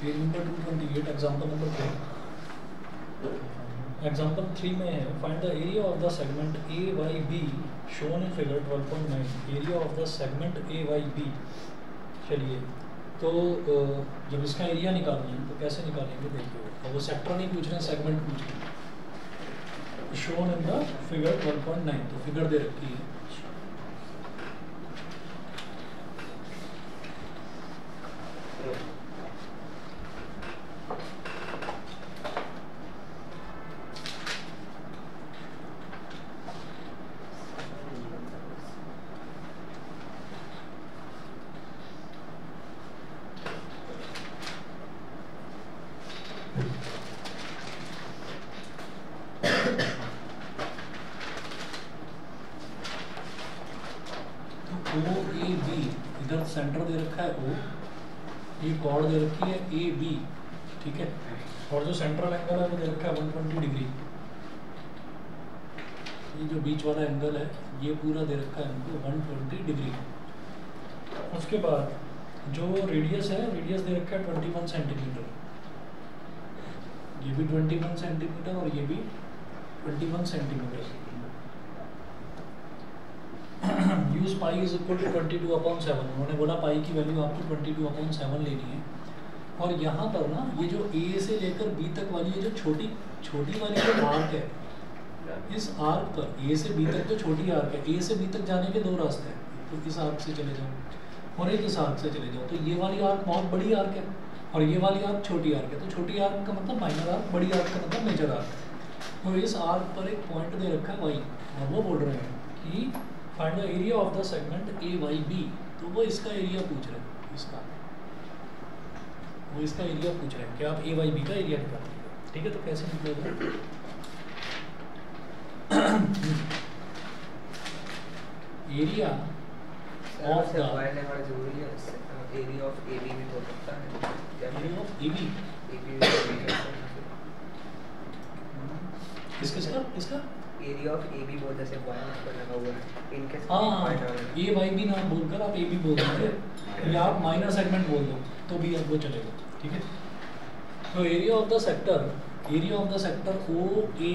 Page number 228 example number 3। Example 3 में है find the area of the segment A Y B shown in figure 12.9। Area of the segment A Y B. चलिए तो जब इसका area निकालना है तो कैसे निकालेंगे देखिए। और वो सेक्टर नहीं पूछ रहे हैं, सेगमेंट पूछ रहे हैं। शोन इन द फिगर 12.9 तो फिगर दे रखी है। इधर सेंटर दे रखा है O, ये कॉर्ड दे रखी है AB, ठीक है। और जो सेंट्रल एंगल है वो दे रखा है 120 डिग्री। ये जो बीच वाला एंगल है ये पूरा दे रखा है हमको 120 डिग्री। उसके बाद जो रेडियस है, रेडियस दे रखा है 21 सेंटीमीटर। ये भी 21 सेंटीमीटर और ये भी 21 centimetre. Use pi is equal to 22/7। उन्होंने बोला पाई की वैल्यू आपको 22/7 लेनी है। और यहाँ पर ना ये जो ए से लेकर बी तक वाली ये जो छोटी वाली जो आर्क है, इस आर्क पर ए से बी तक जो छोटी आर्क है, ए से बी तक जाने के दो रास्ते हैं। तो इस आर्क से चले जाओ और एक इस आर्क से चले जाओ। तो ये वाली आर्क बहुत बड़ी आर्क है और ये वाली आर्क छोटी आर्क है। तो छोटी आर्क का मतलब माइनर आर्क, बड़ी आर्क का मतलब मेजर आर्क। तो इस आर्क पर एक पॉइंट दे रखा है वाई और वो बोल रहे हैं कि find the area of the segment A Y B. तो वो इसका एरिया पूछ रहे हैं, वो इसका एरिया पूछ रहे हैं कि आप ए वाई बी का एरिया निकालिए। ठीक है, तो कैसे निकलेगा? Area of the area of A B भी हो सकता है। एरिया ऑफ ए बी इसका एरिया ऑफ ए बी बोल, जैसे पॉइंट पर लगा हुआ है इनके। हाँ, ए वाई बी नाम बोलकर आप ए बी बोल दीजिए या आप माइनर सेगमेंट बोल दो तो भी आपको चलेगा। ठीक है, तो area of the sector O A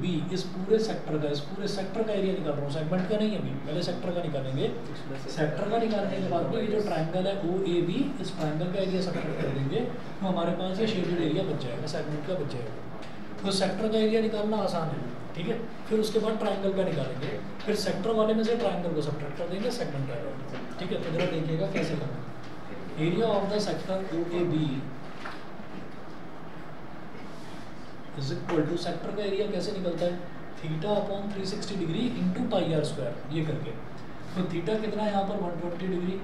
B इस पूरे सेक्टर का एरिया निकाल रहा हूँ, सेगमेंट का नहीं। अभी पहले सेक्टर का निकालेंगे। सेक्टर का निकालने के बाद में ये जो ट्रायंगल है ओ ए बी, इस ट्रायंगल का एरिया सब्ट्रैक्ट कर देंगे तो हमारे पास ये शेडेड एरिया बच जाएगा, सेगमेंट का बच जाएगा। तो सेक्टर का एरिया निकालना आसान है। ठीक है, फिर उसके बाद ट्रायंगल का निकालेंगे, फिर सेक्टर वाले में से ट्रायंगल को सब्ट्रैक्ट कर देंगे, सेगमेंट का एरिया। ठीक है, तो जरा देखिएगा कैसे करना है। Area of the sector O A B is equal to, sector का एरिया कैसे निकलता है? θ/360 degree into pi are square, ये करके। तो थीटा कितना है यहाँ पर 120 डिग्री,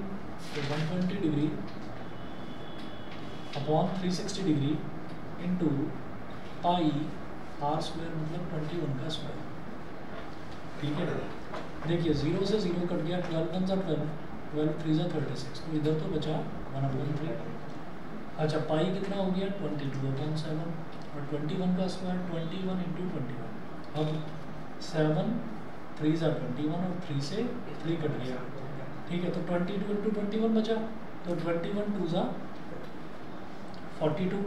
तो 120 degree upon 360 degree into pi are square मतलब 21 का स्क्वायर। ठीक है, देखिए 0 से 0 कट गया, 12 1 × 12, 12 3 × 36, तो इधर तो बचा 1/3। अच्छा, पाई कितना हो गया 22/7 और 21 का स्क्वायर 21 × 21। अब 7 3 × 21 और 3 से 3 कट गया। ठीक है, तो 22 × 21 बचा, तो 21 2 × 42,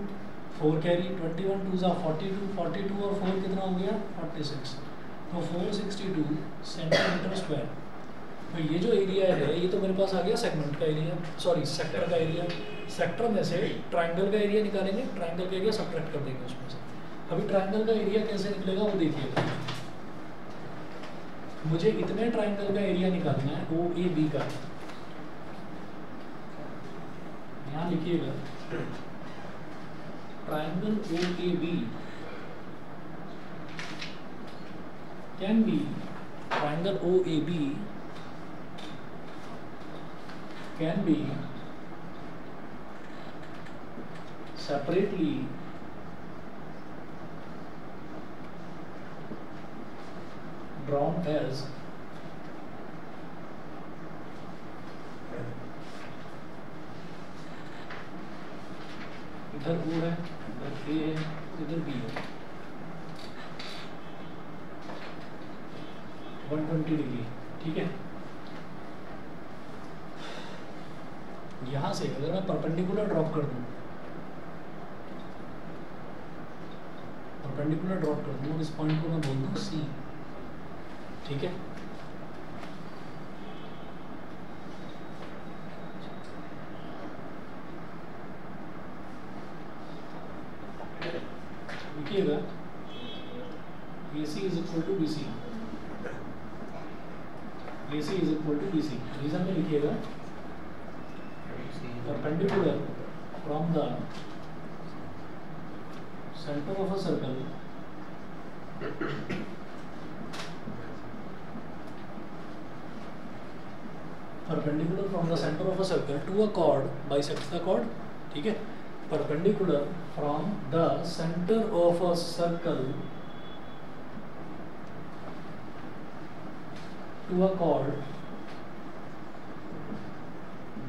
4 कैरी, 21 2 × 42, 42 और 4 कितना हो गया 46, तो 462 सेंटीमीटर स्क्वायर। तो ये जो एरिया है ये तो मेरे पास आ गया सेगमेंट का एरिया, सॉरी सेक्टर का एरिया। सेक्टर में से ट्रायंगल का एरिया निकालेंगे, ट्रायंगल का एरिया सब्ट्रैक्ट कर देंगे उसमें से। अभी ट्रायंगल का एरिया कैसे निकलेगा वो देखिएगा। मुझे इतने ट्रायंगल का एरिया निकालना है ओ ए बी का। यहाँ लिखिएगा triangle O A B can be, triangle O A B can be separately drawn as इधर O है, इधर A है, इधर B है, 120 डिग्री। ठीक है, यहाँ से अगर मैं परपेंडिकुलर ड्रॉप कर दूँ, परपेंडिकुलर ड्रॉप कर दूँ, इस पॉइंट को मैं बोल दूँ सी, ठीक है। लिखिएगा AC is equal to BC, AC is equal to BC। Reason में लिखिएगा perpendicular from the centre of a circle perpendicular from the center of a circle to a chord bisects the chord, ठीक है। perpendicular from the center of a circle to a chord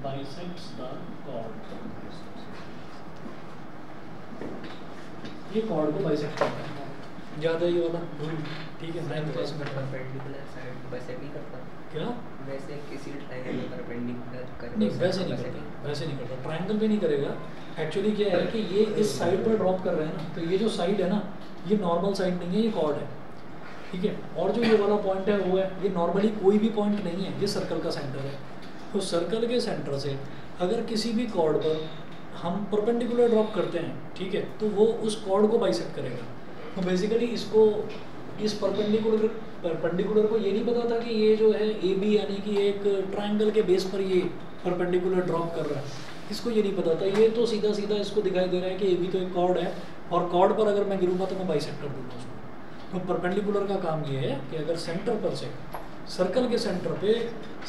bisects the chord, ये chord को bisect करता है, ज्यादा ये वाला ठीक है। 9th क्लास में परपेंडिकुलर साइड वैसे नहीं करता क्या, वैसे किसी ट्रायंगल में परपेंडिकुलर कर नहीं वैसे नहीं करता, वैसे नहीं करता, ट्रायंगल पे नहीं करेगा। एक्चुअली क्या है कि ये इस साइड पर ड्रॉप कर रहे हैं ना, तो ये जो साइड है ना, ये नॉर्मल साइड नहीं है, ये कॉर्ड है, ठीक है। और जो ये वाला पॉइंट है वो है, ये नॉर्मली कोई भी पॉइंट नहीं है, ये सर्कल का सेंटर है। तो सर्कल के सेंटर से अगर किसी भी कॉर्ड पर हम परपेंडिकुलर ड्रॉप करते हैं, ठीक है, तो वो उस कॉर्ड को बाइसेक्ट करेगा। तो बेसिकली इसको, इस परपेंडिकुलर को ये नहीं पता था कि ये जो है AB यानी कि एक ट्रायंगल के बेस पर ये परपेंडिकुलर ड्रॉप कर रहा है, इसको ये नहीं पता था। ये तो सीधा सीधा इसको दिखाई दे रहा है कि AB तो एक कॉर्ड है, और कॉर्ड पर अगर मैं गिरूंगा तो मैं बाइसेक्ट कर दूंगा उसको। तो परपेंडिकुलर का काम ये है कि अगर सेंटर पर से, सर्कल के सेंटर पे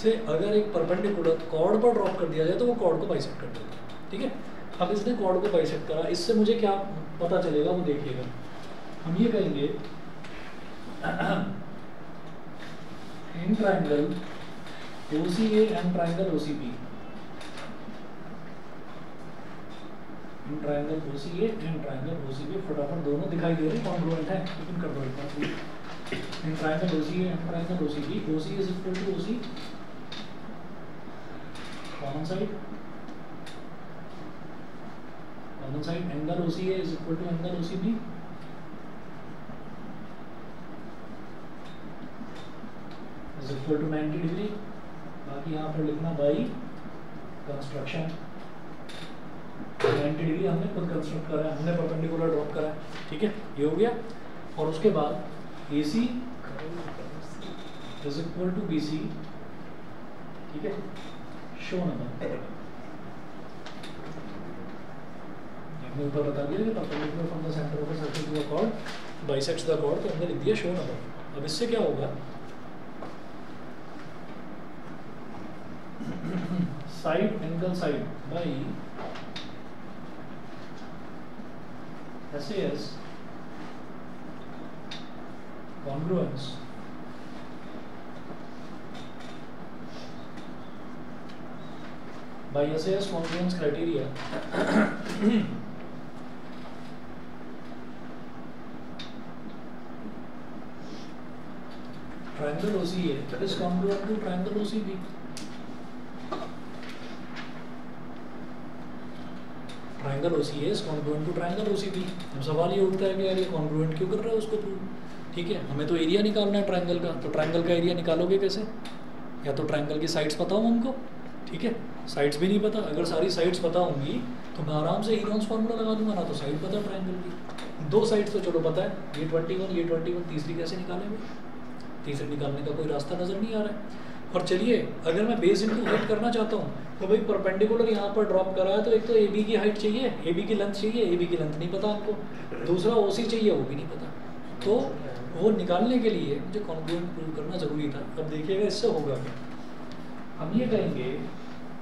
से अगर एक परपेंडिकुलर कॉर्ड पर ड्रॉप कर दिया जाए तो वो कॉर्ड को बाइसेक्ट कर देगा, ठीक है। अब इसने कॉर्ड को बाइसेक्ट करा, इससे मुझे क्या पता चलेगा वो देखिएगा। हम ये कहेंगे इन triangle OCA and triangle OCB, in triangle OCA and triangle OCB, फटाफट दोनों दिखाई दे रहे हैं, कॉन्ग्रुएंट है, लेकिन कर दो एक बार। In triangle OCA and triangle OCB, OC is equal to OC common side, angle OCA is equal to angle OCB is equal to 90 degree. बाकी यहाँ पर लिखना बाई कंस्ट्रक्शन, 90 डिग्री हमने खुद कंस्ट्रक्ट करा है, हमने परपेंडिकुलर ड्रॉप करा है, ठीक है, ये हो गया। और उसके बाद AC is equal to BC, ठीक है, शो नंबर हमने ऊपर बता दिया कि perpendicular from the centre of the circle to a chord bisects the chord, तो हमने लिख दिया शो नंबर। अब इससे क्या होगा, side angle side by SAS congruence by SAS congruence criteria triangle OCA is congruent to triangle OCB। Triangle OCA is congruent to triangle OCB। अब सवाल ये उठता है कि यार ये कॉन्ग्रुएंट क्यों कर रहा है उसको प्रूव, ठीक है। हमें तो एरिया निकालना है ट्रायंगल का, तो ट्रायंगल का एरिया निकालोगे कैसे, या तो ट्रायंगल की साइड्स पता हो हमको, ठीक है, साइड्स भी नहीं पता। अगर सारी साइड्स पता होंगी तो मैं आराम से हीरोन्स फार्मूला लगा दूंगा ना, तो साइड पता है ट्रायंगल की, दो साइड्स तो चलो पता है, ये 21 ये 21, तीसरी कैसे निकालेंगे, तीसरी निकालने का कोई रास्ता नज़र नहीं आ रहा है। और चलिए अगर मैं बेस इंटू हाइट करना चाहता हूँ तो भाई परपेंडिकुलर यहाँ पर ड्रॉप करा है, तो एक तो AB की हाइट चाहिए, AB की लेंथ चाहिए, AB की लेंथ नहीं पता आपको, दूसरा OC चाहिए, वो भी नहीं पता। तो वो निकालने के लिए मुझे कॉन्ग्रुएंट प्रूव करना ज़रूरी था। अब देखिएगा इससे होगा क्या, हम ये कहेंगे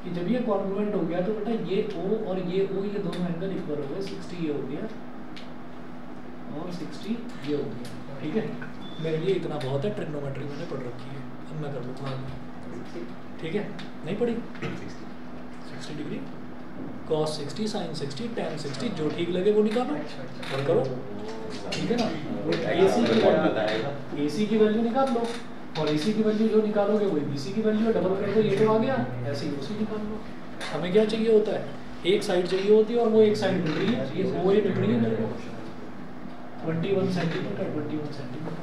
कि जब ये कॉन्ग्रुएंट हो गया तो बेटा ये O और ये O ये दोनों एंगल इक्वल हो गए, 60 ये हो गया और 60 ये हो गया, ठीक है। मेरे लिए इतना बहुत है, ट्रिग्नोमेट्री मैंने पढ़ रखी है, अब मैं कर लूँगा, ठीक है। नहीं पढ़ी 60 डिग्री cos 60 sin 60 tan 60, जो ठीक लगे वो निकालो और करो, ठीक है ना। AC की वैल्यू निकाल लो, और AC की वैल्यू जो निकालोगे वही BC की वैल्यू है, डबल कर दो, ये तो आ गया, ऐसे ही OC निकाल लो, हमें क्या चाहिए होता है, एक साइड चाहिए होती है और वो एक साइड मिल रही है, ये वो मिल रही है मेरे को 21 सेंटीमीटर 21 सेंटीमीटर।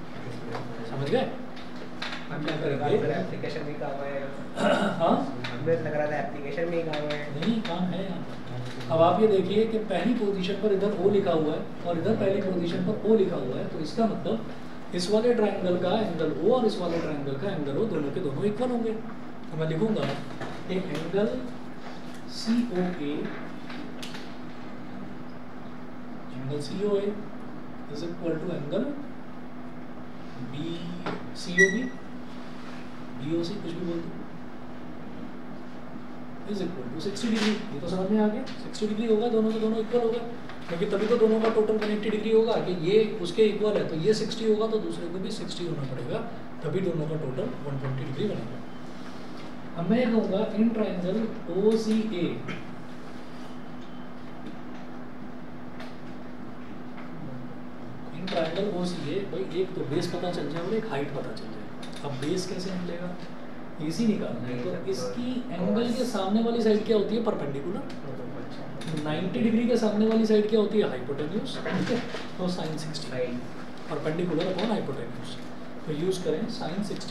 समझ गए? हम क्या करेंगे, एप्लीकेशन में काम आएगा। हाँ हमें लग रहा था एप्लीकेशन में ही काम आएगा। नहीं, काम है यहाँ। अब आप ये देखिए कि पहली पोजीशन पर इधर O लिखा हुआ है और इधर पहली पोजीशन पर O लिखा हुआ है, तो इसका मतलब इस वाले ट्रायंगल का एंगल O और इस वाले ट्रायंगल का एंगल O दोनों के दोनों इक्वल होंगे। तो मैं लिखूंगा कि angle COA is equal to angle BCOB BOC कुछ भी बोल दो, इज इक्वल टू 60 डिग्री। ये तो समझ में आ गया, 60 डिग्री होगा, दोनों के दोनों इक्वल होगा, क्योंकि तभी तो दोनों का टोटल 180 डिग्री होगा कि ये उसके इक्वल है, तो ये 60 होगा तो दूसरे को भी 60 होना पड़ेगा, तभी दोनों का टोटल 120 डिग्री बनेगा। अब मैं कहूँगा इन ट्रायंगल OCA ट्रायंगल OCA, भाई एक तो बेस पता चल जाए और एक हाइट पता चल जाए। अब बेस कैसे मिलेगा, AC निकालना है, तो इसकी एंगल के सामने वाली साइड क्या होती है, परपेंडिकुलर। 90 डिग्री के सामने वाली साइड क्या होती है, हाइपोटेन्यूज, ठीक है, तो sin 60 परपेंडिकुलर अपॉन हाइपोटेन्यूज, तो यूज करें sin 60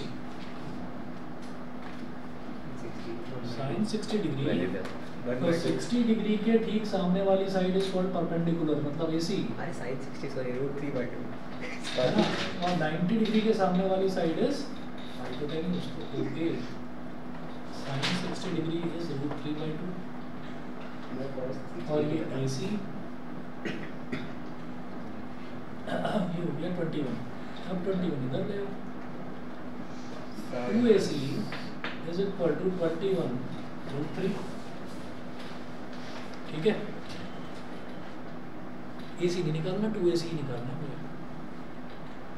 डिग्री, तो 60 डिग्री के ठीक सामने वाली साइड इज कॉल्ड परपेंडिकुलर, मतलब AC। अरे sin 60 सॉरी √3/2 है ना, और 90 डिग्री के सामने वाली साइड इज हाइपोटेन्यूज, तो OA sin 60 डिग्री इज √3/2, और ये AC ये हो गया 21। अब 21 इधर ले आओ, 2AC इज इक्वल टू 21√3, ठीक है। AC नहीं निकालना, 2AC ही निकालना है मुझे।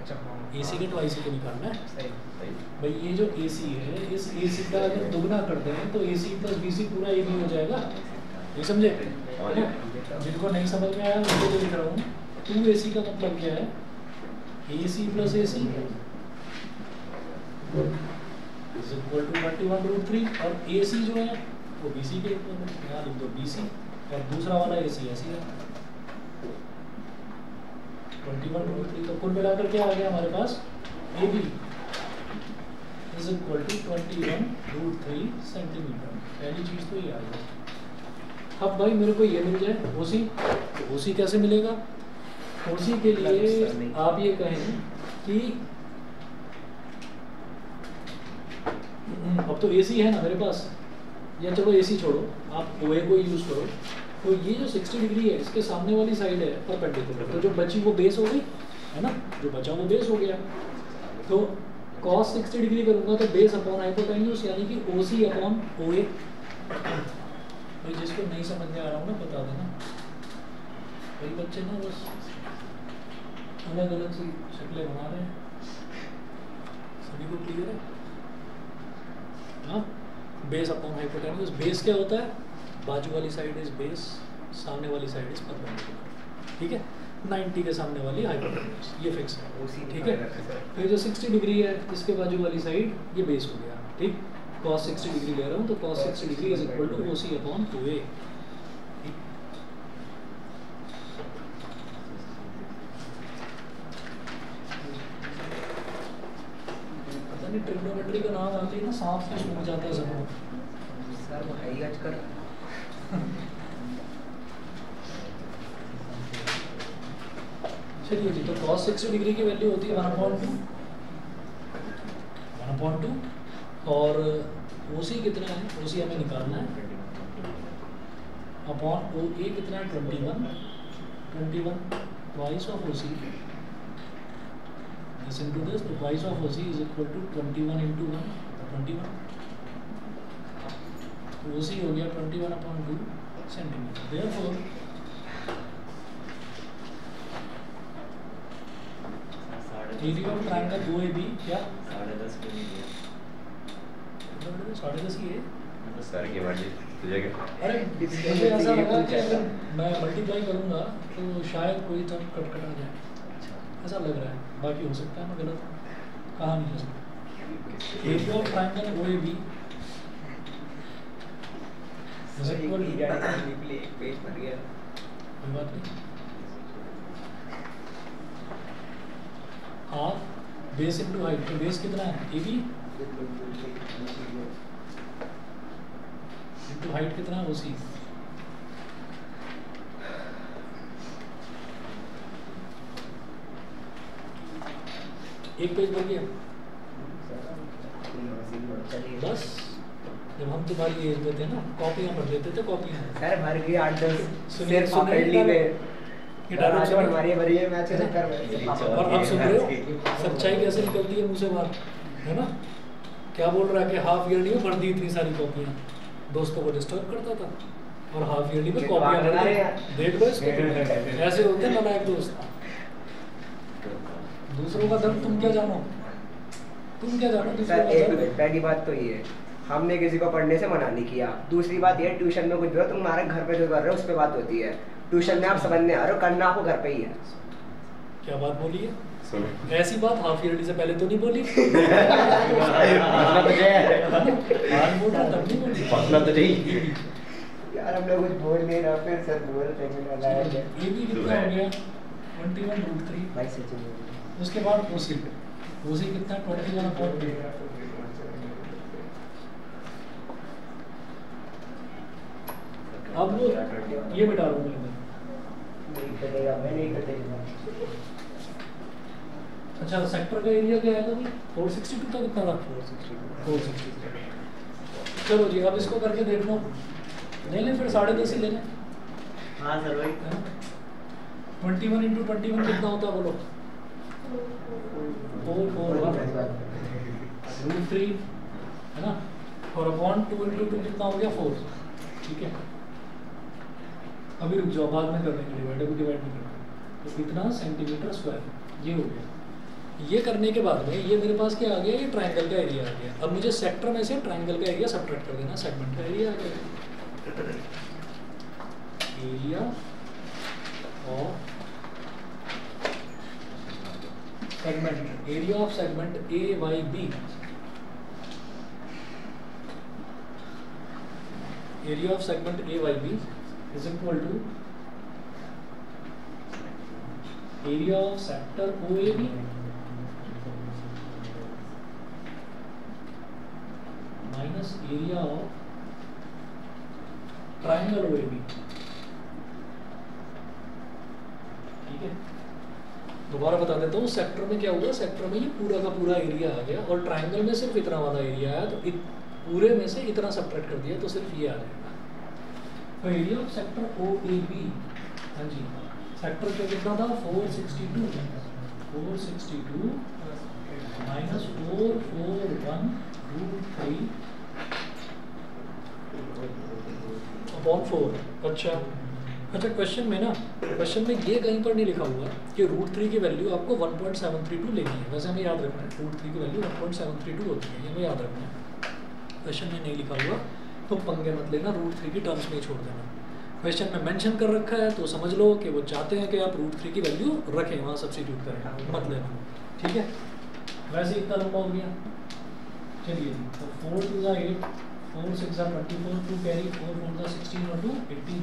अच्छा हाँ, AC के 2AC को निकालना है सही भाई। ये जो AC है, इस AC का अगर दुगना करते हैं तो AC प्लस BC पूरा AB हो जाएगा, ये समझे? जिनको नहीं समझ में आया उनको तो लिख रहा हूँ, 2AC का मतलब क्या है, AC plus AC is equal to 21√3, और AC जो है वो BC के इक्वल है, यहाँ लिख दो BC, और दूसरा वाला AC ऐसी है 21√3, तो कुल मिलाकर क्या आ गया हमारे पास, AB is equal to 21√3 centimetre. पहली चीज तो ये आ गई। अब भाई मेरे को ये मिल जाए OC, तो OC कैसे मिलेगा, OC के लिए आप ये कहें कि अब तो AC है ना मेरे पास, या चलो AC छोड़ो, आप OA को यूज करो, तो ये जो 60 डिग्री है इसके सामने वाली साइड है परपेंडिकुलर, तो जो बची वो बेस हो गई है ना, जो बचा वो बेस हो गया, तो cos 60 डिग्री करूंगा तो बेस अपॉन हाइपोटेन्यूज, यानी कि OC अपॉन OA। भाई जिसको नहीं समझ में आ रहा हूँ ना बता देना, कई बच्चे ना बस अलग अलग सी शक्लें बना रहे हैं, सभी को क्लियर है? हाँ, बेस अपॉन हाइपोटेन्यूज, बेस क्या होता है, बाजू वाली साइड इज बेस, सामने वाली साइड इज परपेंडिकुलर, ठीक है, 90 के सामने वाली हाइपोटेन्यूज, ये फिक्स है, ठीक है। तो ये जो 60 डिग्री है इसके बाजू वाली साइड ये बेस हो गया, ठीक। cos 60 डिग्री ले रहा हूँ तो cos 60 degree is equal to OC upon 2A। पता नहीं ट्रिग्नोमेट्री का नाम आते ही ना सांप से सूख जाता है सबको। सर वो हाई आज कर चलिए जी, तो cos 60 डिग्री की वैल्यू होती है 1/2, और OC कितना है, OC हमें निकालना है, अपॉन OA कितना है 21 twice of OC, this into this, तो twice of OC is equal to 21 into 1, 21, तो OC हो गया 21/2 centimetre. Therefore area of triangle OAB क्या 10.5 को नहीं दिया, 10.5 ही है। तो सर की मर्जी तुझे क्या। अरे मुझे ऐसा लगा कि अगर मैं मल्टीप्लाई करूंगा तो शायद कोई तब कट आ जाए, ऐसा लग रहा है, बाकी हो सकता है मैं गलत कहा नहीं हो सकता। Area of triangle OAB is equal to एक पेज भर गया। कोई बात नहीं, हाफ बेस इनटू हाइट, तो बेस कितना है ए बी इनटू हाइट कितना है ओ सी। एक पेज भर गया बस। जब हम तुम्हारी एज में थे ना कॉपियां भर लेते थे, कॉपियां सर भर गई 8-10 सुनिए, सिर्फ सुनिए, पकड़ ली में। ये डायलॉग आज सुनिए। हमारी भरी है मैच के चक्कर में। और अब सुन रहे हो सच्चाई कैसे निकलती है मुंह से बाहर, है ना? क्या बोल रहा है कि हाफ ईयरली में भर दी इतनी सारी कॉपियां, दोस्तों को डिस्टर्ब करता था, और हाफ ईयरली में ये तो कॉपियां आप भर बना दी। रहे हैं। देख लो इसको, ऐसे होते हैं नालायक दोस्त। दूसरों का दर्द तुम क्या जानो, तुम क्या जानो दूसरों सर का एक दर्द। मिनट, पहली बात तो ये है हमने किसी को पढ़ने से मना नहीं किया। दूसरी बात ये ट्यूशन में कुछ भी हो, तुम्हारे घर पे जो कर रहे हो उस पे बात होती है। ट्यूशन में आप समझने आ रहे हो, करना आपको घर पे ही है। क्या बात बोली है? सुनो ऐसी बात हाफ ईयरली से पहले तो नहीं बोली। पकना तो चाहिए, आज बोल रहा तब नहीं बोली। पकना तो चाहिए। यार हम लोग कुछ बोल नहीं रहा, फिर सर बोल रहे हैं वाला है। ये भी कितना हो गया 21√3। भाई सचिन उसके बाद ओसी, ओसी कितना 21/2। अब ये बिठा लो मेरे में। नहीं कटेगा, मैं नहीं कटेगा। अच्छा सेक्टर का एरिया क्या आएगा भाई? 462 था, कितना था? 462। चलो जी अब इसको करके देख लो, ले लें फिर 10.5 ही ले लें। हाँ सर वही। 21 × 21 कितना होता है बोलो? 441√3 है ना, और अपॉन 2 × 2 कितना हो गया 4। ठीक है, अभी रुक जाओ, बाद में कर देंगे डिवाइड, अभी डिवाइड नहीं करना। तो कितना सेंटीमीटर स्क्वायर ये हो गया। ये करने के बाद में ये मेरे पास क्या आ गया, ये ट्रायंगल का एरिया आ गया। अब मुझे सेक्टर में से ट्रायंगल का एरिया सब्ट्रैक्ट कर देना, सेगमेंट का एरिया आ गया। Area of segment, area of segment A Y B, area of segment A Y B is equal to area of sector OAB minus area of triangle OAB। ठीक है, दोबारा बता देता हूँ, सेक्टर में क्या हुआ, सेक्टर में ये पूरा का पूरा एरिया आ गया, और ट्रायंगल में सिर्फ इतना वाला एरिया आया, तो पूरे में से इतना सब्ट्रैक्ट कर दिया तो सिर्फ ये आ जाएगा। तो एरिया ऑफ सेक्टर OAB, हाँ जी, सेक्टर क्या कितना था 462 माइनस 441√3 अपॉन 4। अच्छा क्वेश्चन में ना, क्वेश्चन में ये कहीं पर नहीं लिखा हुआ कि √3 की वैल्यू आपको 1.732 लेनी है। वैसे हमें याद रखना है √3 की वैल्यू 1.732 होती है, ये हमें याद रखना है। क्वेश्चन में नहीं लिखा हुआ तो पंगे मत लेना, √3 की टर्म्स में ही छोड़ देना। क्वेश्चन में मेंशन कर रखा है तो समझ लो कि वो चाहते हैं कि आप √3 की वैल्यू रखें, वहाँ सब्स्टिट्यूट करें, मत लेना। ठीक है, वैसे इतना लंबा हो गया। चलिए जी, तो 4 × 2 = 8, 4 × 6 = 24, 2 कैरी, 4 × 4 = 16, और 2 18,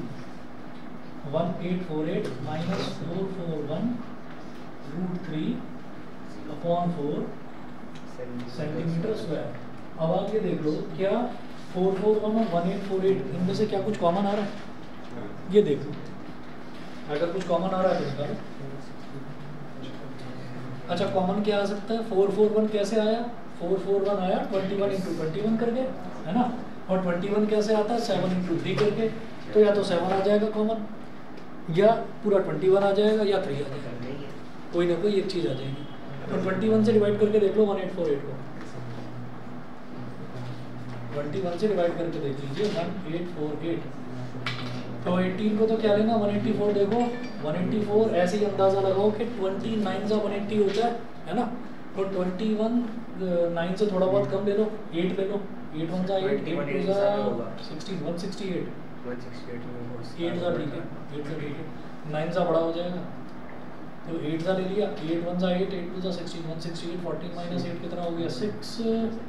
1848 माइनस 441√3 अपॉन 4 सेंटीमीटर स्क्वायर। अब आप ये देख लो, क्या 441 और 1848 इनमें से क्या कुछ कॉमन आ रहा है? ये देख लो, अगर कुछ कॉमन आ रहा है तो निकालो। अच्छा कॉमन क्या आ सकता है? 441 कैसे आया? 441 आया 21 × 21 करके, है ना, और 21 कैसे आता है 7 × 3 करके। तो या तो 7 आ जाएगा कॉमन, या पूरा 21 आ जाएगा, या 3 आ जाएगा, कोई ना कोई एक चीज़ आ जाएगी। तो 21 से डिवाइड करके देख लो 1848 को, 21 से डिवाइड करके देख लीजिए 1848। तो 18 को तो क्या लेना, 184 देखो, 184 ऐसे ही अंदाज़ा लगाओ कि 29 सा 180 होता है ना, तो 21 9 से थोड़ा बहुत कम ले लो, 8 ले लो, 8 1 सा 8, 8 2 सा 16, 168, 8 सा ठीक है, 8 सा ठीक है, 9 सा बड़ा हो जाएगा, तो 8 सा ले लिया, 8 1 सा 8, 8 2 सा 16, 168, 14 माइनस 8 कितना हो गया 6,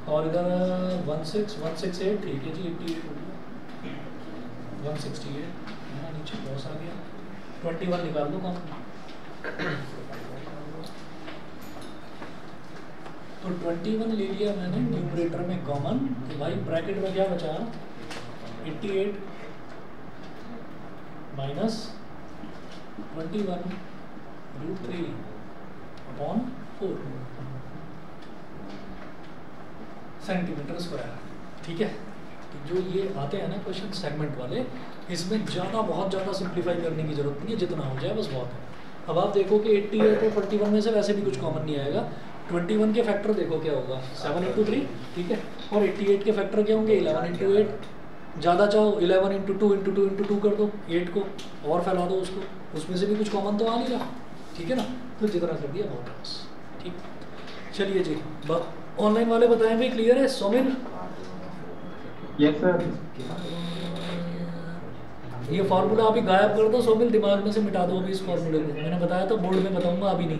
और इधर 16, 168 ठीक है जी, 88 हो गया। 168 यहाँ नीचे लॉस आ गया, 21 निकाल दो कॉमन। तो 21 ले लिया मैंने न्यूमरेटर में कॉमन, तो भाई ब्रैकेट में क्या बचा 88 माइनस 21√3/4 सेंटीमीटर स्क्वायर। ठीक है, तो जो ये आते हैं ना क्वेश्चन सेगमेंट वाले, इसमें बहुत ज़्यादा सिंप्लीफाई करने की जरूरत नहीं है, जितना हो जाए बस बहुत है। अब आप देखो कि 88 और 21 में से वैसे भी कुछ कॉमन नहीं आएगा। 21 के फैक्टर देखो क्या होगा 7 × 3, ठीक है, और 88 के फैक्टर क्या होंगे 11 × 8। ज़्यादा चाहो 11 × 2 × 2 × 2 कर दो 8 को, और फैला दो उसको, उसमें से भी कुछ कॉमन तो आ नहीं रहा। ठीक है ना, तो जितना कर दिया बहुत है बस। ठीक, चलिए जी, ऑनलाइन वाले बताएं भाई क्लियर है? Somil yes sir. ये फार्मूला अभी गायब कर दो सोमिल, दिमाग में से मिटा दो अभी इस फार्मूले को। मैंने बताया था बोर्ड में बताऊंगा, अभी नहीं।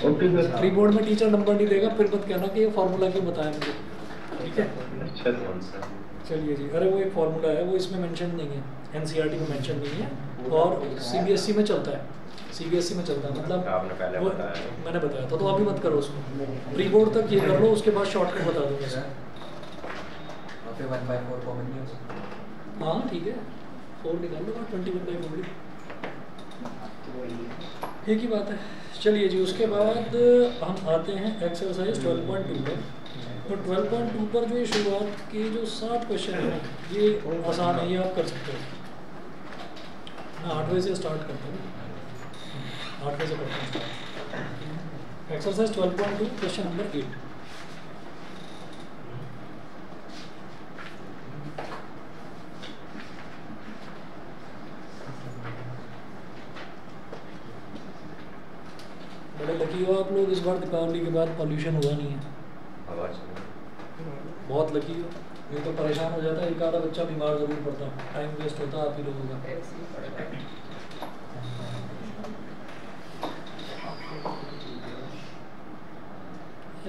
Okay sir. प्री बोर्ड में टीचर नंबर नहीं देगा, फिर मत कहना कि ये फार्मूला क्यों बताया मुझे। ठीक है, अच्छा चलिए जी। अरे वो एक फार्मूला है, वो इसमें मेंशन नहीं है, एनसीईआरटी में मेंशन नहीं है, और सीबीएसई में चलता है। सीबीएसई में चलता है मतलब आपने पहले बताया, मैंने बताया था, तो अभी मत करो उसको, प्री बोर्ड तक ये कर लो, उसके बाद शॉर्टकट बता दूंगा सर। 1/4 कॉमन नहीं हो सकता। हाँ ठीक है, 4 निकाल लो, 21/4 एक ही बात है। चलिए जी, उसके बाद हम आते हैं एक्सरसाइज 12.2 पर। तो 12.2 पर जो ये शुरुआत के जो 7 क्वेश्चन हैं ये आसान है, ये आप कर सकते हो। मैं 8वें से स्टार्ट करता हूँ, 8वें से करता हूँ स्टार्ट। Exercise 12.2 question number 8। बड़े लकी हो आप लोग, इस बार दीपावली के बाद पॉल्यूशन हुआ नहीं है, बहुत लकी हो। ये तो परेशान हो जाता है, एक आधा बच्चा बीमार जरूर पड़ता, टाइम वेस्ट होता आप ही लोगों का।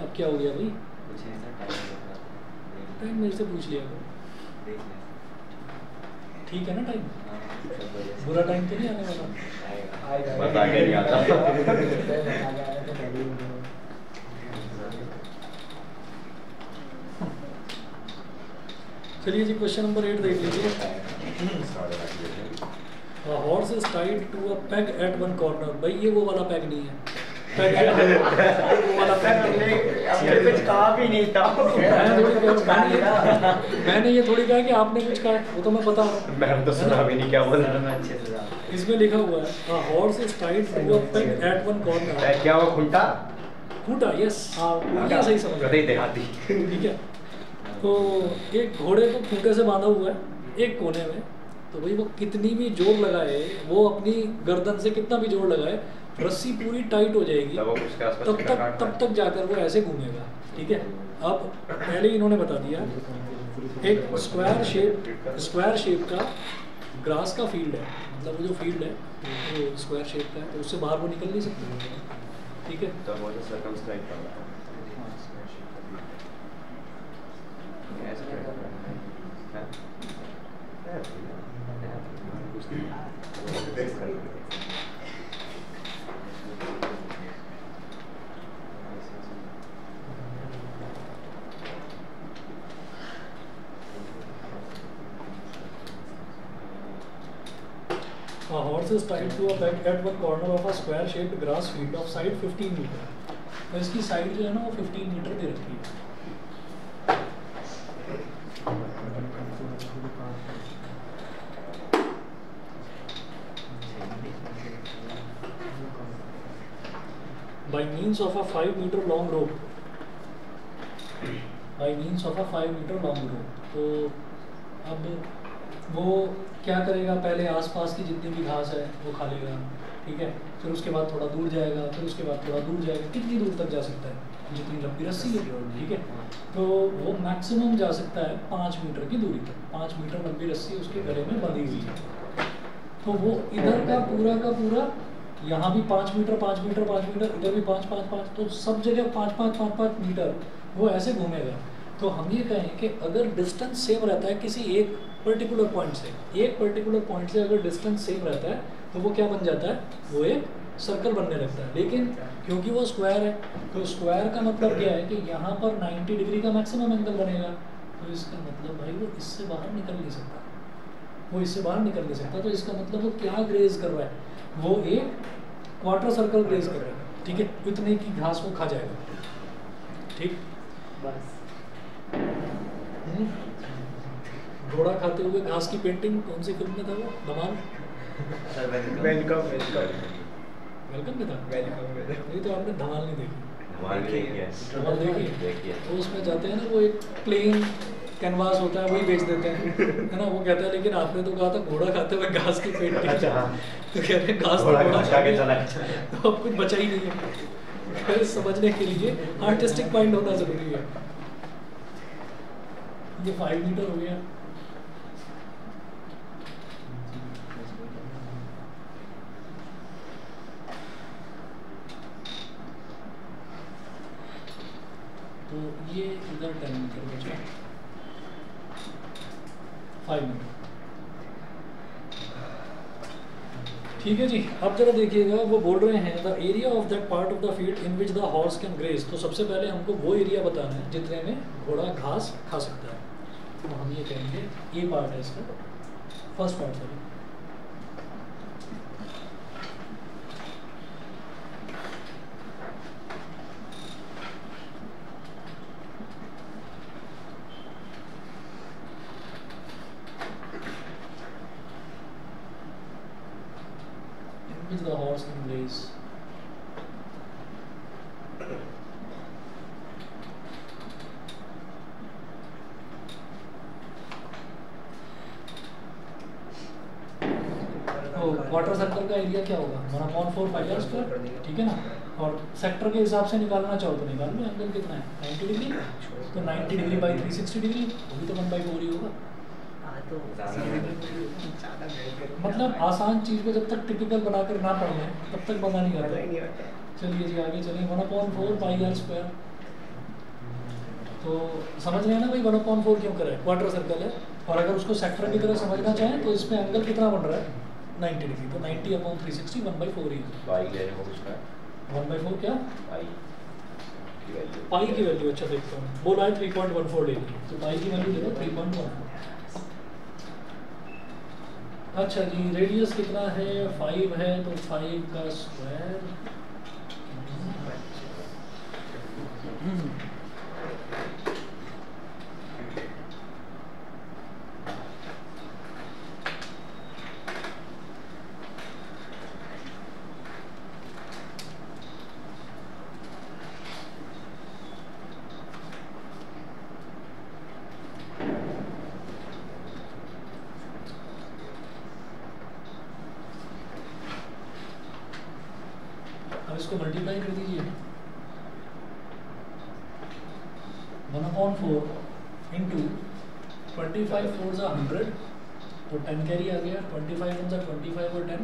अब क्या हो गया भाई, टाइम मेरे से पूछ लिया करो, ठीक है ना? टाइम बुरा टाइम तो नहीं आने वाला। बस आगे नहीं आता। चलिए जी, क्वेश्चन नंबर 8 देख लीजिए। Horse is tied to a peg at one corner. भाई ये वो वाला पेग नहीं है, पेग है वो वाला पेग नहीं। कुछ कहा भी नहीं था। मैंने ये थोड़ी कहा कि आपने कुछ कहा है, वो तो मैं बता रहा हूँ। मैंने तो सुना भी नहीं क्या बोल रहा। अच्छे से इसमें लिखा हुआ है horse is tied to a peg at one corner. क्या वो खुंटा? खूंटा, यस, हाँ ये सही समझ गधे देहाती। ठीक है। तो एक घोड़े को खूंटे से बांधा हुआ है एक कोने में, तो भाई वो कितनी भी जोर लगाए, वो अपनी गर्दन से कितना भी जोर लगाए, रस्सी पूरी टाइट हो जाएगी, तब तक जाकर वो ऐसे घूमेगा। ठीक है, अब पहले इन्होंने बता दिया एक स्क्वायर शेप का ग्रास का फील्ड है, मतलब वो जो फील्ड है वो स्क्वायर शेप का है, तो उससे बाहर वो निकल नहीं सकते। ठीक है, तो वो जो सर्कमस्क्राइब कर रहा है ऐसे क्या कर रहा है? A horse is tied to a peg at one corner of a square-shaped grass field of side 15 मीटर। तो इसकी साइड जो है ना वो 15 मीटर दे रखी है। By means of a 5 meter long rope, तो अब वो क्या करेगा, पहले आसपास की जितनी भी घास है वो खा लेगा, ठीक है, फिर उसके बाद थोड़ा दूर जाएगा, फिर उसके बाद थोड़ा दूर जाएगा, कितनी दूर तक जा सकता है, जितनी लंबी रस्सी है, ठीक है, तो वो मैक्सिमम जा सकता है 5 मीटर की दूरी तक। 5 मीटर लंबी रस्सी उसके गले में बंधी हुई है, तो वो इधर का पूरा यहाँ भी 5 मीटर, इधर भी 5, तो सब जगह 5 मीटर वो ऐसे घूमेगा। तो हम ये कहें कि अगर डिस्टेंस सेम रहता है किसी एक पर्टिकुलर पॉइंट से, एक पर्टिकुलर पॉइंट से अगर डिस्टेंस सेम रहता है तो वो क्या बन जाता है, वो एक सर्कल बनने लगता है। लेकिन क्योंकि वो स्क्वायर है, तो स्क्वायर का मतलब क्या है कि यहाँ पर 90 डिग्री का मैक्सिमम एंगल बनेगा, तो इसका मतलब भाई वो इससे बाहर निकल नहीं सकता, वो इससे बाहर निकल नहीं सकता। तो इसका मतलब वो क्या ग्रेज कर रहा है, वो एक क्वार्टर सर्कल ग्रेज कर रहा है, ठीक है, इतने की घास को खा जाएगा, ठीक। बस घोड़ा खाते हुए घास की पेंटिंग कौन सी फिल्म में था वो, धमाल? सर वेलकम वेलकम वेलकम में था? वेलकम नहीं तो आपने धमाल नहीं देखी? हमारे लिए क्या धमाल देखी? देखिए तो उसमें जाते हैं ना, वो एक प्लेन कैनवास होता है वही बेच देते हैं, है ना। वो कहता है लेकिन आपने तो कहा था घोड़ा खाते हुए घास की पेंटिंग। अच्छा हाँ, तो कह रहे हैं घास तो घोड़ा घोड़ा खा खा के गया, चला तो अब कुछ बचा ही नहीं है। खैर, समझने के लिए आर्टिस्टिक माइंड होना जरूरी है। ये 5 मीटर हो गया। तो ये इधर 10 मीटर बचा, 5 मीटर, ठीक है जी। अब जरा देखिएगा, वो बोल रहे हैं the area of that part of the field in which the horse can graze. तो सबसे पहले हमको वो एरिया बताना है जितने में घोड़ा घास खा सकता है। तो हम ये कहेंगे ये पार्ट है इसका, first part sorry. which the horse can graze. तो क्वार्टर सर्कल का एरिया क्या होगा, 1/4 पाई आर स्क्वायर, ठीक है ना। और सेक्टर के हिसाब से निकालना चाहो तो निकाल लो, एंगल कितना है 90 डिग्री, तो 90 डिग्री बाई 360 डिग्री, वो भी तो 1/4 ही होगा। मतलब आसान चीज़ को जब तक टिपिकल बनाकर ना पढ़ लें तब तक मजा नहीं आता। चलिए जी आगे चलें। 1/4 पाई आर स्क्वायर, तो समझ रहे हैं ना भाई 1/4 क्यों करें, क्वार्टर सर्कल है। और अगर उसको सेक्टर की तरह समझना चाहें तो इसमें एंगल कितना बन रहा है 90 डिग्री, तो 90/360 1/4 ही है। पाई ले रहे हो उसका 1/4 क्या, पाई की वैल्यू, पाई की वैल्यू, अच्छा देखता हूँ, बोला है 3.14 ले ली, तो पाई की वैल्यू ले लो 3.14। अच्छा जी, रेडियस कितना है 5 है, तो 5 का स्क्वायर, अब इसको मल्टीप्लाई कर दीजिए, 1/4 इंटू 25 4 ज़ा 100, तो 10 कैरी आ गया, 25 1 ज़ा 25 और 10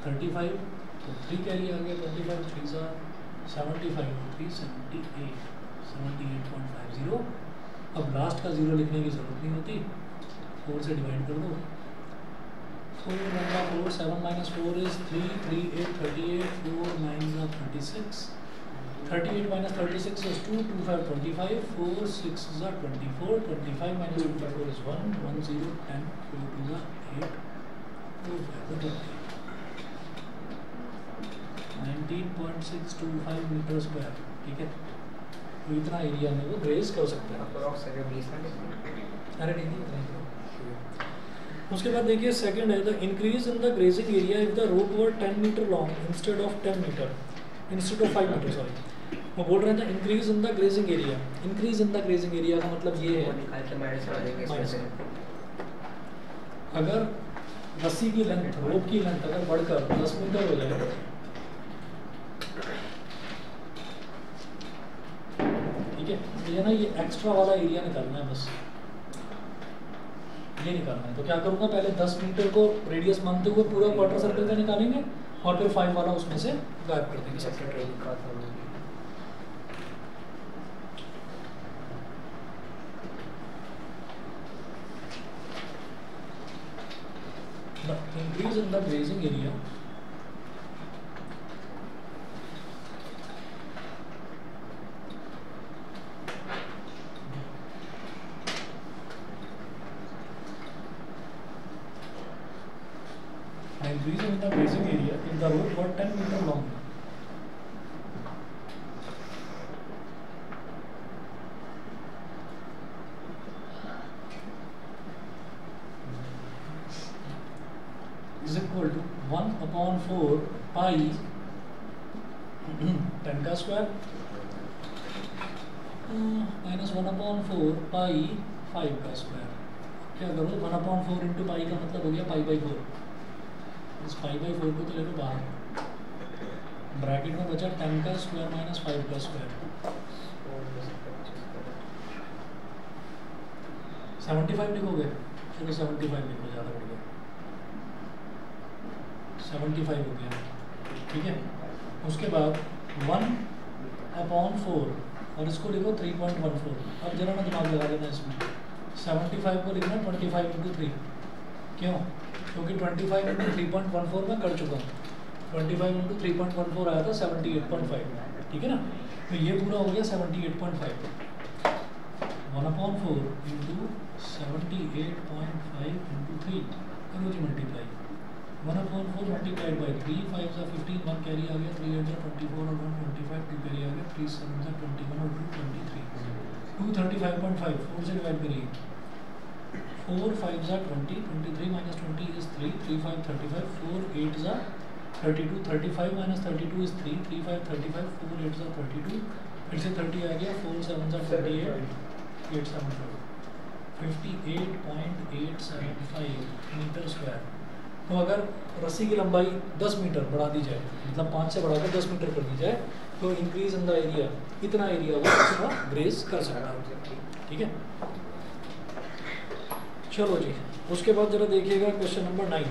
35, तो 3 कैरी आ गया, 25 3 ज़ा 75 3 78 78.50। अब लास्ट का 0 लिखने की ज़रूरत नहीं होती, 4 से डिवाइड कर दो, 4 4 7 - 4 is 3 3 8 38 4 9 = 36 38 - 36 is 2 2 5 25 4 6 = 24 25 - 24 is 1 1 0 10 4 2 = 8 4 5 19.625 metre square, ठीक है। तो इतना एरिया में वो ग्रेज कर सकते हैं। अरे नहीं इतना ही। उसके बाद देखिए सेकंड है the increase in the grazing area if the rope were 10 metre long instead of 10 metre instead of 5 metre, sorry. वो बोल रहे थे increase in the grazing area, increase in the grazing area का मतलब ये है माइनस, अगर रस्सी की लेंथ, रोप की लेंथ अगर बढ़कर 10 मीटर हो जाए, ठीक है, ये ना ये एक्स्ट्रा वाला एरिया निकालना है, बस ये निकालना है। तो क्या करूँगा, पहले 10 मीटर को रेडियस मानते हुए पूरा क्वार्टर सर्कल का निकालेंगे और फिर 5 वाला उसमें से गायब कर देंगे। The increase in the grazing area if the road were 10 meter long. Is equal to 1/4 pi 10 का स्क्वायर माइनस 1/4 पाई 5 का स्क्वायर. क्या करो 1/4 इंटू पाई का मतलब हो गया पाई/4. इस पाई/4 को तो ले लो बाहर. ब्रैकेट में बचा 10 का स्क्वायर माइनस 5 का स्क्वायर. 75 लिखोगे. चलो 75 लिखो, ज़्यादा बढ़ गया. 75 हो गया. ठीक है. उसके बाद 1/4 और इसको लिखो 3.14. अब जरा ना दिमाग लगा देना इसमें. 75 को लिखना 25 इंटू 3. क्यों? क्योंकि 25 इंटू 3.14 में कर चुका हूँ. 25 इंटू 3.14 आया था 78.5. ठीक है ना. तो ये पूरा हो गया 78.5. 1/4 इंटू 78.5 इंटू 3 करो जी मल्टीप्लाई. 1/4 मल्टीप्लाइड बाई 3 5 सा 15 1 कैरी आ गया. 3 8 सा 24 और 1 25 2 कैरी आ गया. 3 7 सा 21 और 2 23. 235.5 4 से डिवाइड करिए. 4 5 सा 20 23 माइनस 20 इज 3 3 5 35 4 8 सा 32 35 माइनस 32 इज 3 3 5 35 4 8 सा 32. फिर से 30 आ गया. 4 7 सा 28 8 7 58.875 मीटर स्क्वायर. तो अगर रस्सी की लंबाई 10 मीटर बढ़ा दी जाए, मतलब 5 से बढ़ाकर 10 मीटर कर दी जाए, तो इंक्रीज इन द एरिया इतना एरिया वो इसका ग्रेस कर सकता है. ठीक है. चलो जी. उसके बाद जरा देखिएगा क्वेश्चन नंबर 9.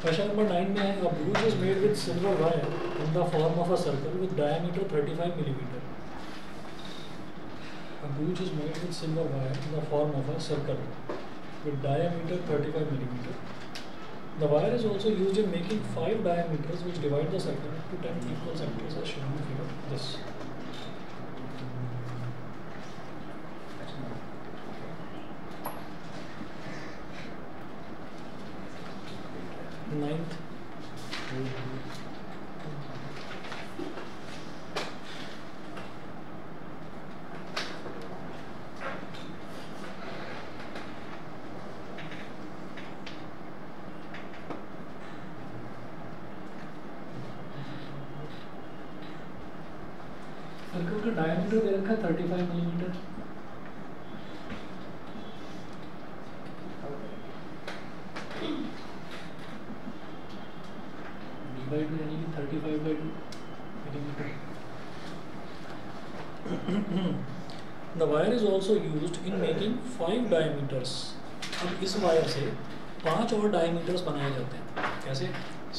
Question number 9 में है a bruise is made with silver wire in the form of a circle with diameter 35 millimeter. A bruise is made with silver wire in the form of a circle with diameter 35 millimeter. The wire is also used in making 5 diameters which divide the circle into 10 equal sectors as shown in figure. This. Ninth. Circle का diameter दे रखा है 35 millimetre. यानी कि 35/2 millimeter. The wire is also used in making 5 diameters. अब इस wire से 5 और diameters बनाए जाते हैं. कैसे?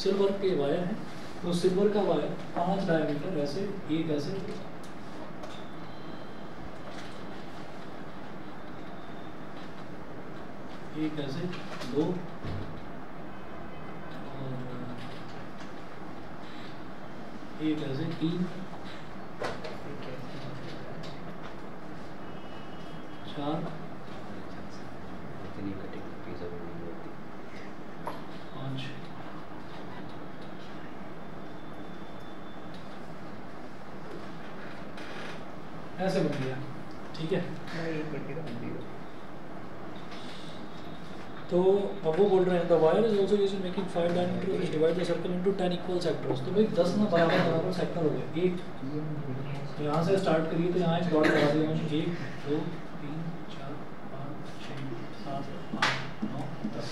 सिल्वर के वायर हैं, तो सिल्वर का वायर 5 डायमीटर ऐसे, एक ऐसे, एक ऐसे, 2 एक ऐसे, 3 4 5 ऐसे बन गया. ठीक है. तो अब वो बोल रहे हैं the wire is also used in making 5 diameter which divide the circle into 10 equal sectors. तो भाई 10 ना बराबर सेक्टर हो गए. एक तो यहाँ से स्टार्ट करिए तो यहाँ एक डॉट लगा दिया मैंने. 1 2 3 4 5 6 7 8 9 10.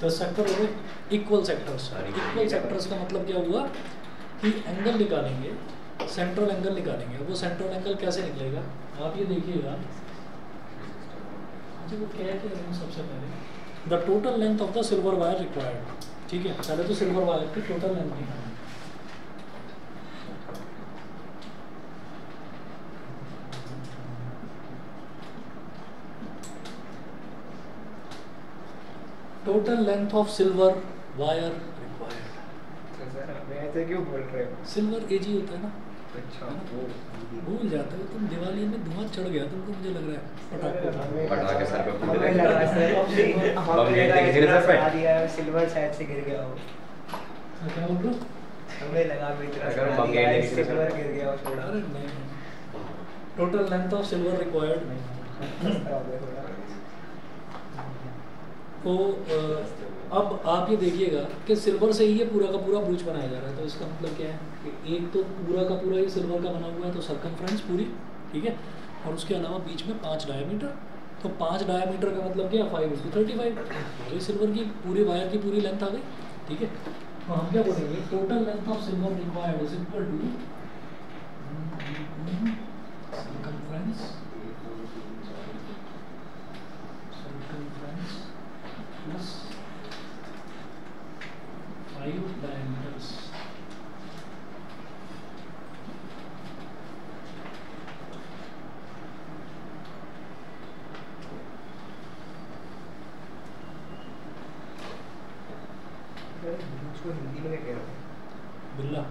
10 सेक्टर हो गए इक्वल सेक्टर्स। इक्वल सेक्टर्स का मतलब क्या हुआ कि एंगल निकालेंगे, सेंट्रल एंगल निकालेंगे। वो सेंट्रल एंगल कैसे निकलेगा आप ये देखिएगा। अच्छा वो क्या है सबसे पहले the total length of the silver wire required. ठीक है, पहले तो सिल्वर वायर की टोटल लेंथ निकालेंगे। Total length of silver wire required. Sir आप ऐसे क्यों बोल रहे हो? सिल्वर एजी होता है ना, अच्छा भूल जाते हो तुम। दिवाली में धुआं चढ़ गया तुमको, मुझे लग रहा है पटाखे पटा के सर पे फूट हमें लगा। लगा सर बम गिरते किसी ने सर पे? बता दिया सिल्वर शायद से गिर गया हो। क्या बोल रहे हो? हमें लगा भी इतना अगर सुना बम दिया है, गिरने की सिल्वर वजह से- गिर गया हो थोड़ा। अरे नहीं, total length of silver required. सस्ता हो गया थोड़ा। तो अब आप ये देखिएगा कि सिल्वर से ही ये पूरा का पूरा ब्रूच बनाया जा रहा है। तो इसका मतलब क्या है कि एक तो पूरा का पूरा ये सिल्वर का बना हुआ है, तो सर्कमफ्रेंस पूरी, ठीक है, और उसके अलावा बीच में 5 डायमीटर। तो 5 डायमीटर का मतलब क्या, 5 × 35। तो ये सिल्वर की पूरी वायर की पूरी लेंथ आ गई। ठीक है, तो हम क्या बोलेंगे, total length of silver required is equal to circumference plus 5 diameters। उसको हिंदी में क्या कह रहे हो? बिल्ला,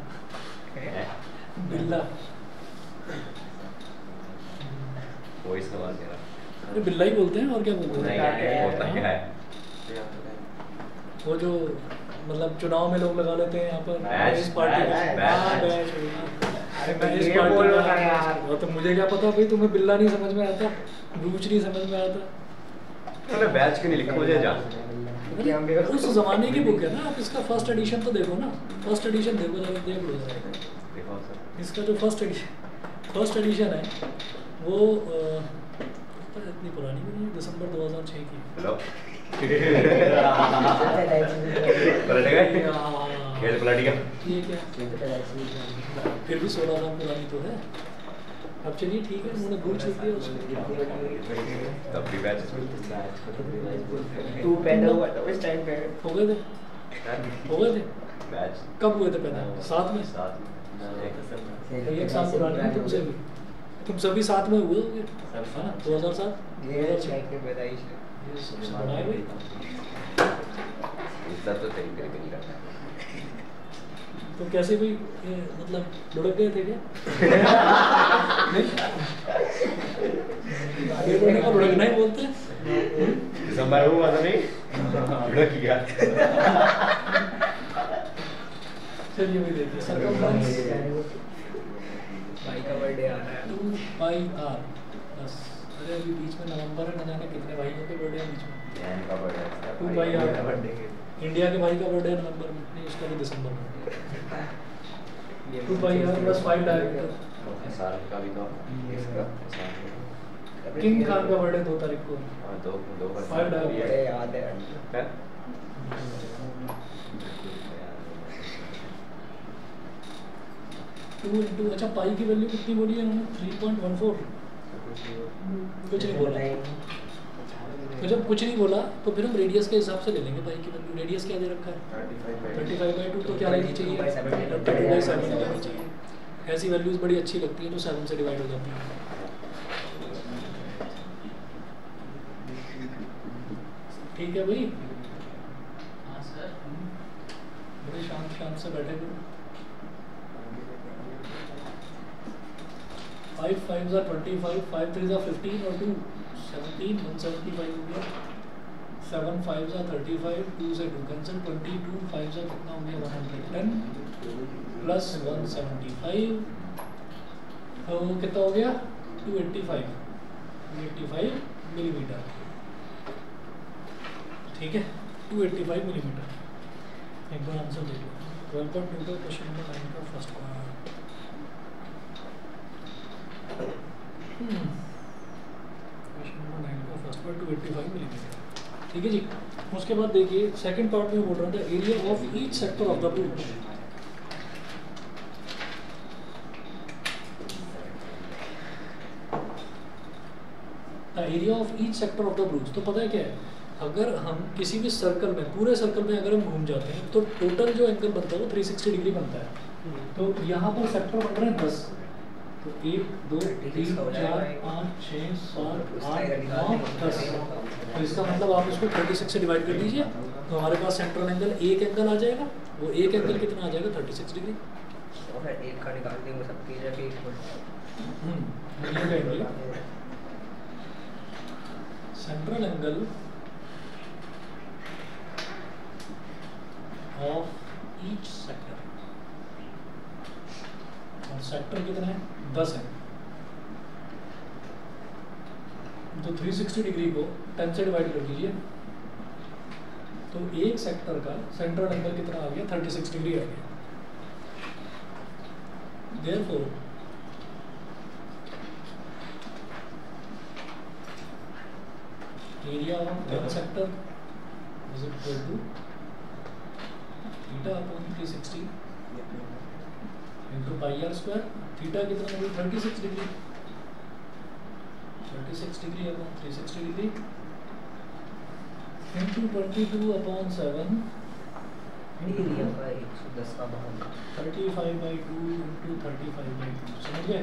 है? बिल्ला। वही सवाल कह रहा। अरे बिल्ला ही बोलते हैं, और क्या बोलते नहीं हैं? होता क्या है? वो जो मतलब चुनाव में लोग लगा लेते हैं यहाँ पर बैच, इस पार्टी का। बैच, हाँ, बैच। बैच। अरे मैं इस ये पार्टी बोल का रहा है यार। वो तो मुझे क्या पता भाई, तुम्हें बिल्ला नहीं समझ में आता, ब्रूच नहीं समझ में आता। तूने बैच क्यों नहीं लिखा मुझे जान? उस जमाने की बुक है ना, आप इसका फर्स्ट एडिशन तो देखो ना, फर्स्ट एडिशन देखो जरा, देख लो जरा। देखो सर। इसका जो फर्स्ट एडिशन है वो इतनी पुरानी भी नहीं है, दिसंबर 2006 की। हेलो। पलट गए? हाँ। खेल पलट गया। ठीक है, फिर भी 16 साल पुरानी तो है। अब चलिए ठीक है, उन्होंने ब्रूच लिख दिया उसको। तब भी बैच तू पैदा हुआ था उस टाइम पे? हो गए थे बैच कब हुए थे पैदा? साथ में? साथ एक साल पुरानी है तुमसे भी, तुम सभी साथ में हुए होंगे, है ना? 2007 ये लाइक में पैदाइश है। ये सबसे बनाए हुए। इतना तो सही तरीके नहीं करता। तो कैसे भी ये, मतलब लुढ़क गए थे क्या? नहीं? ये लुढ़कने को लुढ़कना ही बोलते हैं। दिसंबर में हुआ था नहीं? लुढ़क गया। चलिए भी देखिए, सर्कमफ्रेंस भाई का बर्थडे आ रहा है। 2πr बस। अरे अभी बीच में नवंबर है, न जाने कितने भाइयों के बर्थडे हैं बीच में। बहन का बर्थडे है। 2πr बर्थडे के इंडिया के भाई का बर्थडे है नवंबर में, नहीं उसका भी दिसंबर में। 2πr + 5 diameter. साल का भी तो इसका किंग खान का बर्थडे 2 तारीख को। हाँ, दो 5 डायमीटर। बर्थडे याद है। है? 2 इंटू, अच्छा पाई की वैल्यू कितनी बोली है उन्होंने? 3.14। कुछ नहीं बोला। तो जब कुछ नहीं बोला तो फिर हम रेडियस के हिसाब से ले लेंगे पाई की वैल्यू। रेडियस क्या दे रखा है? 35/2। तो क्या लेनी चाहिए? 32/7 लेनी चाहिए। ऐसी वैल्यूज बड़ी अच्छी लगती हैं जो 7 से डिवाइड हो जाती हैं। ठीक है भाई, हाँ सर, बड़े शांत से बैठे हुए। 5 5s are 25, 5 3s are 15 और 2 17, 175 हो गया। 7 5s are 35, 2 से 2 कैंसिल, 22 5s are कितना हो गया? 110 प्लस 175, तो कितना हो गया? 285 मिलीमीटर। ठीक है, 285 मिलीमीटर। एक बार आंसर देख लो। 12.2 का क्वेश्चन नंबर 9 का फर्स्ट पार्ट। क्वेश्चन नंबर 9 का फर्स्ट पार्ट 285 मिलीमीटर। ठीक है जी। उसके बाद देखिए सेकंड पार्ट में बोल रहा था area of each sector of the ब्रूच। Area of each sector of the ब्रूच, तो पता है क्या है, अगर हम किसी भी सर्कल में, पूरे सर्कल में अगर हम घूम जाते हैं तो टोटल जो एंगल बनता है वो 360 डिग्री बनता है। तो यहाँ पर सेक्टर बन रहे हैं 10, तो 1 2 3 4 5 6 7 8 9 10, तो इसका मतलब आप इसको 36 से डिवाइड कर दीजिए तो हमारे पास सेंट्रल एंगल एक एंगल आ जाएगा। वो एक एंगल कितना आ जाएगा 36 डिग्री। और फिर एक का निकाल देंगे सबकी जगह एक central angle of each sector, और सेक्टर कितने हैं 10 है, तो 360 डिग्री को 10 से डिवाइड कर दीजिए तो एक सेक्टर का सेंट्रल एंगल कितना आ गया 36 डिग्री आ गया। Therefore area of one sector is equal to theta upon 360 into pi r square। Theta कितना होगा 36 degree, 36 degree upon 360 degree into 22 upon 7 area का 110 का भाग 35/2 into 35/2। समझ गए?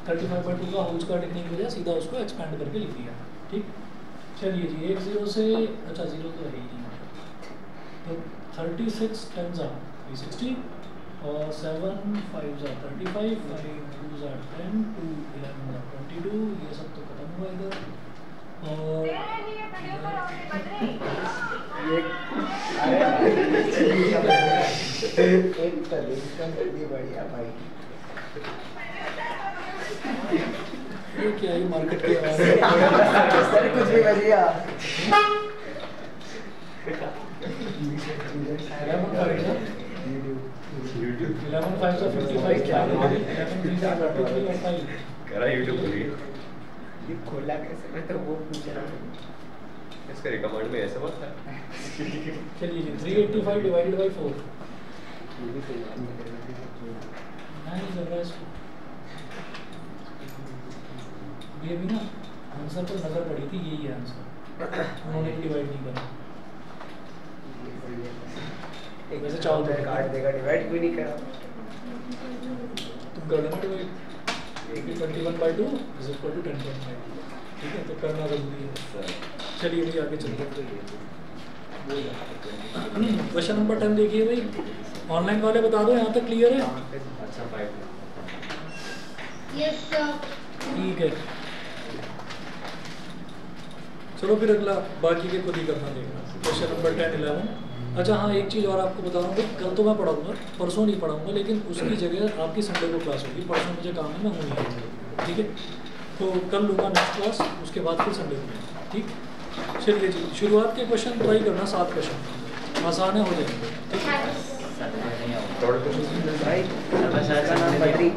35/2 का होल स्क्वायर टेक्निक में सीधा उसको एक्सपेंड करके लिख दिया। ठीक, चलिए जी 1 0 से, अच्छा 0 तो है ही नहीं, तो 36 10 360 और 7 5 35 5 2 10 2 11 22, ये सब तो खत्म हुआ इधर। और ये एक तरीका ये बढ़िया भाई। ये क्या है मार्केट की आवाज है? सर कुछ भी बढ़िया। 11 5 से 55 11 3 से 33 और 5 करा यूट्यूब खोलिए, ये खोला कैसे, मैं तो वो पूछ रहा हूँ। इसका रिकमेंड में ऐसा बात है। चलिए जी 385 डिवाइडेड बाय 4 नहीं कर रहा है इसको। ये भी ना आंसर पर नजर पड़ी थी, यही है आंसर, उन्होंने डिवाइड नहीं करा। वैसे चाहो तो काट देगा, डिवाइड भी नहीं करा। तुम कर लेना डिवाइड, 21/2 इज इक्वल टू 10.5। ठीक है, तो करना जरूरी है। चलिए भाई आगे चलिए। क्वेश्चन नंबर 10 देखिए भाई, ऑनलाइन वाले बता दो यहाँ तक क्लियर है? अच्छा 5 यस सर। ठीक है, चलो फिर अगला बाकी के खुद ही करना देखना। Question number 10 11। अच्छा हाँ, एक चीज़ और आपको बता रहा हूँ, कल तो मैं पढ़ाऊँगा, परसों नहीं पढ़ाऊँगा, लेकिन उसकी जगह आपकी संडे को क्लास होगी। परसों मुझे काम है, मैं हूँ नहीं, ठीक है, तो कल लूँगा नेक्स्ट क्लास, उसके बाद फिर संडे को। ठीक, चलिए जी शुरुआत के क्वेश्चन ट्राई करना, 7 क्वेश्चन आसान हो जाएंगे। ठीक है भाई का नाम बद्री।